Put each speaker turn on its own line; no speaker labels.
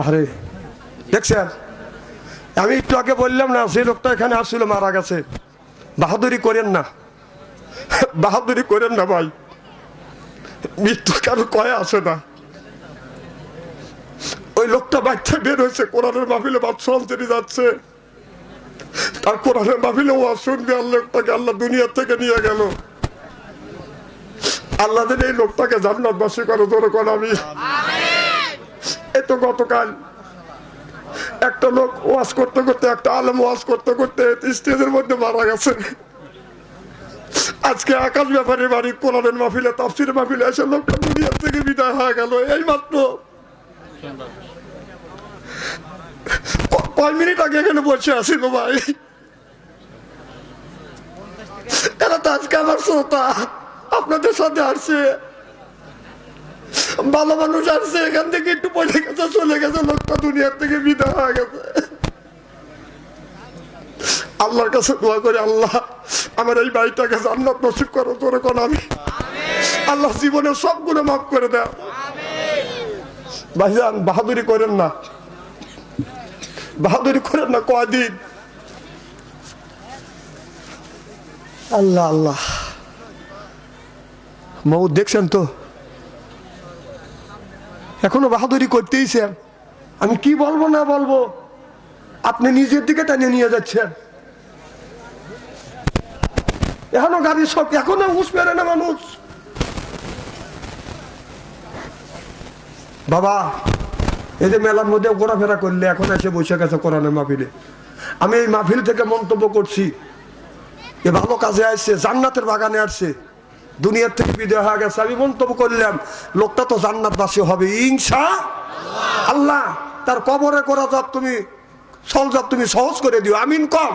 আরে দেখছেন, আমি একটু আগে বললাম না, যে লোকটা এখানে আসছিল মারা গেছে। বাহাদুরি করেন না, বাহাদুরি করেন না ভাই, মৃত্যু কারো কয়ে আসে না। ওই লোকটা বাচ্চা বের হয়েছে, কোরআনের মাহফিলে বাদশা চলে যাচ্ছে, তার কোরআনের মাহফিলে ওয়াজ শুনবে, আর লোকটাকে আল্লাহ দুনিয়া থেকে নিয়ে গেল। আল্লাহ যেন এই লোকটাকে জান্নাতবাসী করে, জোরে কোন আমি। এই তো গতকাল একটা লোক ওয়াজ করতে করতে, একটা আলেম ওয়াজ করতে করতে স্টেজের মধ্যে মারা গেছে। আজকে আকাশ ব্যাপারের বাড়ি কোরআনের মাহফিলে, তাফসীরের মাহফিলে এসে লোকটা দুনিয়া থেকে বিদায় হয়ে গেল এই মাত্র। কয় মিনিট আগে এখানে বসে আসিল ভাই, এরা তো আজকে আমার শ্রোতা, আপনাদের সাথে আসছে, ভালো মানুষ আসছে, এখান থেকে একটু পয়সা গেছে, চলে গেছে, লোকটা দুনিয়ার থেকে বিদায় হয়ে গেছে। আল্লাহর কাছে দোয়া করে, আল্লাহ আমার এই ভাইটাকে জান্নাত নসিব করো, তোরে কোন আমি। আল্লাহ জীবনের সবগুলো মাফ করে দেয়। ভাইজান বাহাদুরি করেন না, বাহাদুরি করেন না। কয়দিন আল্লাহ আল্লাহ মৌত দেখছেন তো, এখনো বাহাদুরি করতেইছেন। আমি কি বলবো না বলবো, আপনি নিজের দিকে টেনে নিয়ে যাচ্ছেন। এখনো গাড়ি সব, এখনো হুঁশ পেরে না মানুষ। বাবা এই যে মেলার মধ্যে ঘোরাফেরা করলে, এখন এসে বসে গেছে কোরআনের মাহফিলে। আমি এই মাহফিল থেকে মন্তব্য করছি, এ ভালো কাজে আসছে, জান্নাতের বাগানে আসছে, দুনিয়ার থেকে বিদায় হয়ে গেছে। আমি মন্তব্য করলাম, লোকটা তো জান্নাতবাসী হবে ইনশাআল্লাহ। তার কবরে করা জব তুমি, সল জব তুমি সহজ করে দিও, আমিন কম।